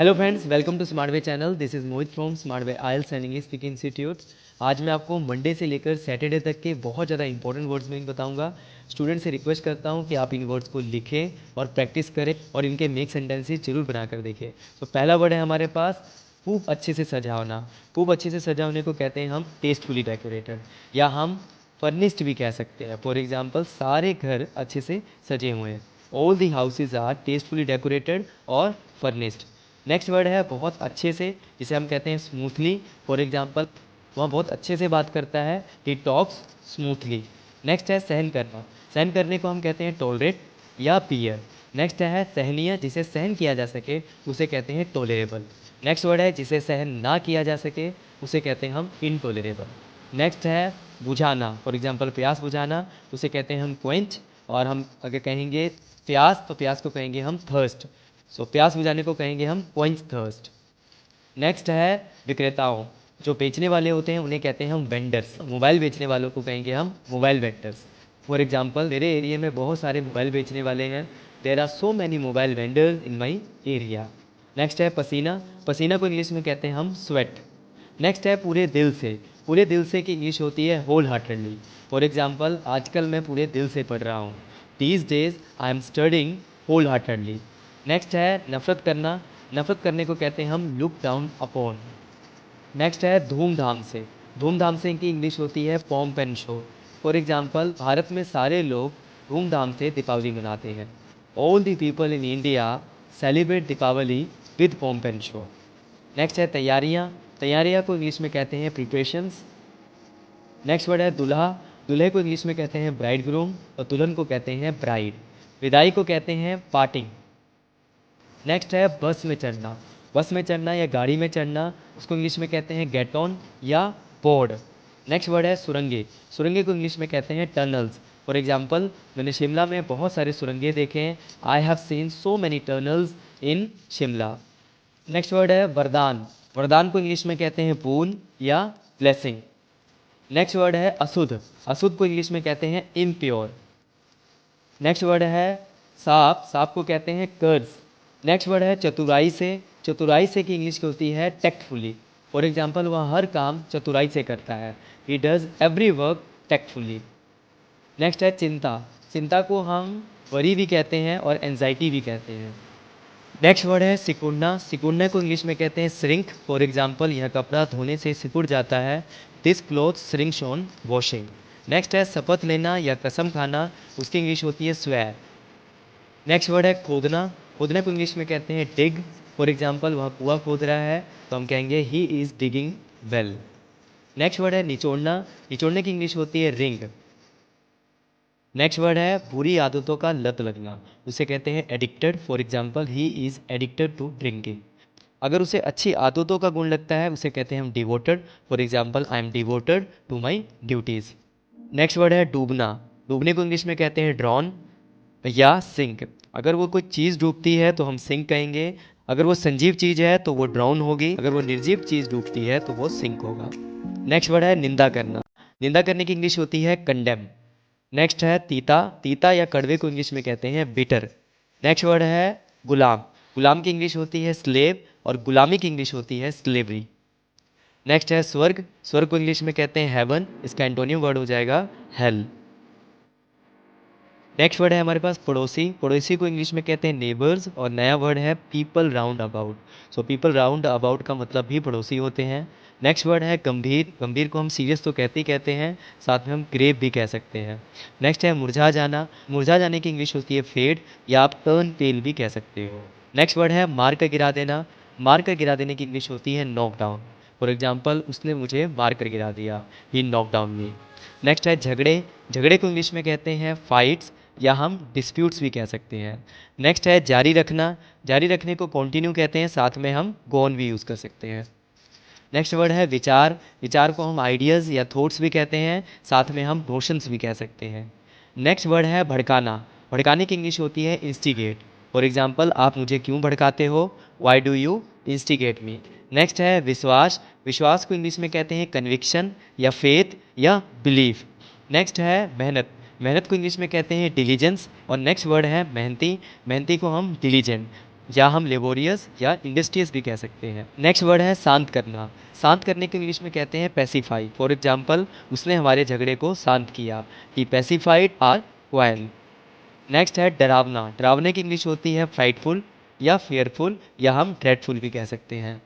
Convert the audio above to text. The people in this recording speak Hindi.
Hello friends, welcome to smart way channel. This is Mohit from smart way IELTS and English speaking institute. आज मैं आपको मंडे से लेकर सैटरडे तक के बहुत ज़्यादा इंपॉर्टेंट वर्ड्स में बताऊंगा। स्टूडेंट से रिक्वेस्ट करता हूं कि आप इन वर्ड्स को लिखें और प्रैक्टिस करें और इनके मेक सेंटेंसेस जरूर बनाकर देखें। तो पहला वर्ड है हमारे पास खूब अच्छे से सजावना। खूब अच्छे से सजावने को कहते हैं हम टेस्टफुली डेकोरेटेड, या हम फर्निश्ड भी कह सकते हैं। फॉर एग्जाम्पल, सारे घर अच्छे से सजे हुए हैं। All the houses are tastefully decorated और फर्निश्ड। नेक्स्ट वर्ड है बहुत अच्छे से, जिसे हम कहते हैं स्मूथली। फॉर एग्जाम्पल, वह बहुत अच्छे से बात करता है, ही टॉक्स स्मूथली। नेक्स्ट है सहन करना। सहन करने को हम कहते हैं टॉलरेट या बियर। नेक्स्ट है सहनीय, जिसे सहन किया जा सके उसे कहते हैं टॉलरेबल। नेक्स्ट वर्ड है जिसे सहन ना किया जा सके उसे कहते हैं हम इनटॉलरेबल। नेक्स्ट है बुझाना। फॉर एग्जाम्पल, प्यास बुझाना उसे कहते हैं हम क्वेंच। और हम अगर कहेंगे प्यास, तो प्यास को कहेंगे हम थर्स्ट। सो प्यास बुझाने को कहेंगे हम क्वेंच थर्स्ट। नेक्स्ट है विक्रेताओं। जो बेचने वाले होते हैं उन्हें कहते हैं हम वेंडर्स। मोबाइल बेचने वालों को कहेंगे हम मोबाइल वेंडर्स। फॉर एग्जाम्पल, मेरे एरिया में बहुत सारे मोबाइल बेचने वाले हैं। There are so many mobile vendors in my area. Next है पसीना। पसीना को इंग्लिश में कहते हैं हम स्वेट। नेक्स्ट है पूरे दिल से। पूरे दिल से की इंग्लिश होती है होल हार्टेडली। फॉर एग्जाम्पल, आजकल मैं पूरे दिल से पढ़ रहा हूँ। These days I am studying wholeheartedly. Next है नफरत करना। नफरत करने को कहते हैं हम लुक डाउन अपॉन। नेक्स्ट है धूमधाम से। धूमधाम से की इंग्लिश होती है pomp and show. For example, Bharat में सारे लोग धूमधाम से दीपावली मनाते हैं। All the people in India celebrate Deepawali with pomp and show. Next है तैयारियाँ। तैयारियाँ को इंग्लिश में कहते हैं प्रिपरेशंस। नेक्स्ट वर्ड है दूल्हा। दूल्हे को इंग्लिश में कहते हैं ब्राइड ग्रूम और दुल्हन को कहते हैं ब्राइड। विदाई को कहते हैं पार्टिंग। नेक्स्ट है बस में चढ़ना। बस में चढ़ना या गाड़ी में चढ़ना, उसको इंग्लिश में कहते हैं गेट ऑन या बोर्ड। नेक्स्ट वर्ड है सुरंगे। सुरंगे को इंग्लिश में कहते हैं टनल्स। फॉर एग्जाम्पल, मैंने शिमला में बहुत सारे सुरंगे देखे हैं। I have seen so many tunnels in Shimla. Next word है वरदान। वरदान को इंग्लिश में कहते हैं बोन या ब्लेसिंग। नेक्स्ट वर्ड है अशुद्ध। अशुद्ध को इंग्लिश में कहते हैं इम्प्योर। नेक्स्ट वर्ड है सांप। सांप को कहते हैं कर्ज। नेक्स्ट वर्ड है चतुराई से। चतुराई से की इंग्लिश होती है टैक्टफुली। फॉर एग्जाम्पल, वह हर काम चतुराई से करता है। He does every work tactfully. Next है चिंता। चिंता को हम वरी भी कहते हैं और एंजाइटी भी कहते हैं। नेक्स्ट वर्ड है सिकुड़ना। सिकुड़ने को इंग्लिश में कहते हैं श्रिंक। फॉर एग्जाम्पल, यह कपड़ा धोने से सिकुड़ जाता है। This cloth shrinks on washing. Next है शपथ लेना या कसम खाना, उसकी इंग्लिश होती है स्वेयर। नेक्स्ट वर्ड है खोदना। खोदने को इंग्लिश में कहते हैं डिग। फॉर एग्जाम्पल, वह कुआं खोद रहा है तो हम कहेंगे he is digging well. Next word है निचोड़ना। निचोड़ने की इंग्लिश होती है रिंग। नेक्स्ट वर्ड है बुरी आदतों का लत लगना, उसे कहते हैं addicted. For example, he is addicted to drinking. अगर उसे अच्छी आदतों का गुण लगता है उसे कहते हैं हम devoted. For example, I am devoted to my duties. Next word है डूबना। डूबने को इंग्लिश में कहते हैं ड्रॉन या सिंक। अगर वो कोई चीज़ डूबती है तो हम सिंक कहेंगे। अगर वो संजीव चीज़ है तो वो ड्राउन होगी। अगर वो निर्जीव चीज़ डूबती है तो वो सिंक होगा। नेक्स्ट वर्ड है निंदा करना। निंदा करने की इंग्लिश होती है कंडेम। नेक्स्ट है तीता। तीता या कड़वे को इंग्लिश में कहते हैं बिटर। नेक्स्ट वर्ड है गुलाम। गुलाम की इंग्लिश होती है स्लेव और गुलामी की इंग्लिश होती है स्लेवरी। नेक्स्ट है स्वर्ग। स्वर्ग को इंग्लिश में कहते हैं हेवन, इसका एंटोनियम वर्ड हो जाएगा हेल। नेक्स्ट वर्ड है हमारे पास पड़ोसी। पड़ोसी को इंग्लिश में कहते हैं नेबर्स और नया वर्ड है people round about. So people round about का मतलब भी पड़ोसी होते हैं। नेक्स्ट वर्ड है गंभीर। गंभीर को हम सीरियस तो कहते ही कहते हैं, साथ में हम ग्रेव भी कह सकते हैं। नेक्स्ट है मुरझा जाना। मुरझा जाने की इंग्लिश होती है फेड या आप टर्न पेल भी कह सकते हो। नेक्स्ट वर्ड है मार कर गिरा देना। मार कर गिरा देने की इंग्लिश होती है नॉक डाउन। फॉर एग्जाम्पल, उसने मुझे मार कर गिरा दिया, ही नॉक डाउन मी। नेक्स्ट है झगड़े। झगड़े को इंग्लिश में कहते हैं फाइट्स या हम डिस्प्यूट्स भी कह सकते हैं। नेक्स्ट है जारी रखना। जारी रखने को कंटिन्यू कहते हैं, साथ में हम गो ऑन भी यूज़ कर सकते हैं। नेक्स्ट वर्ड है विचार। विचार को हम आइडियाज़ या थॉट्स भी कहते हैं, साथ में हम नोशंस भी कह सकते हैं। नेक्स्ट वर्ड है भड़काना। भड़काने की इंग्लिश होती है इंस्टिगेट। फॉर एग्जाम्पल, आप मुझे क्यों भड़काते हो, why do you instigate me. Next है विश्वास। विश्वास को इंग्लिश में कहते हैं कन्विक्शन या फेथ या बिलीफ। नेक्स्ट है मेहनत। मेहनत को इंग्लिश में कहते हैं डिलीजेंस और नेक्स्ट वर्ड है मेहनती। मेहनती को हम डिलीजेंट। या हम लेबोरियस या इंडस्ट्रियस भी कह सकते हैं। नेक्स्ट वर्ड है शांत करना। शांत करने को इंग्लिश में कहते हैं पैसिफाई। फॉर एग्जाम्पल, उसने हमारे झगड़े को शांत किया, ही पैसिफाइड आवर क्वारल। नेक्स्ट है डरावना। डरावने की इंग्लिश होती है फ्राइटफुल या फियरफुल या हम ड्रेडफुल भी कह सकते हैं।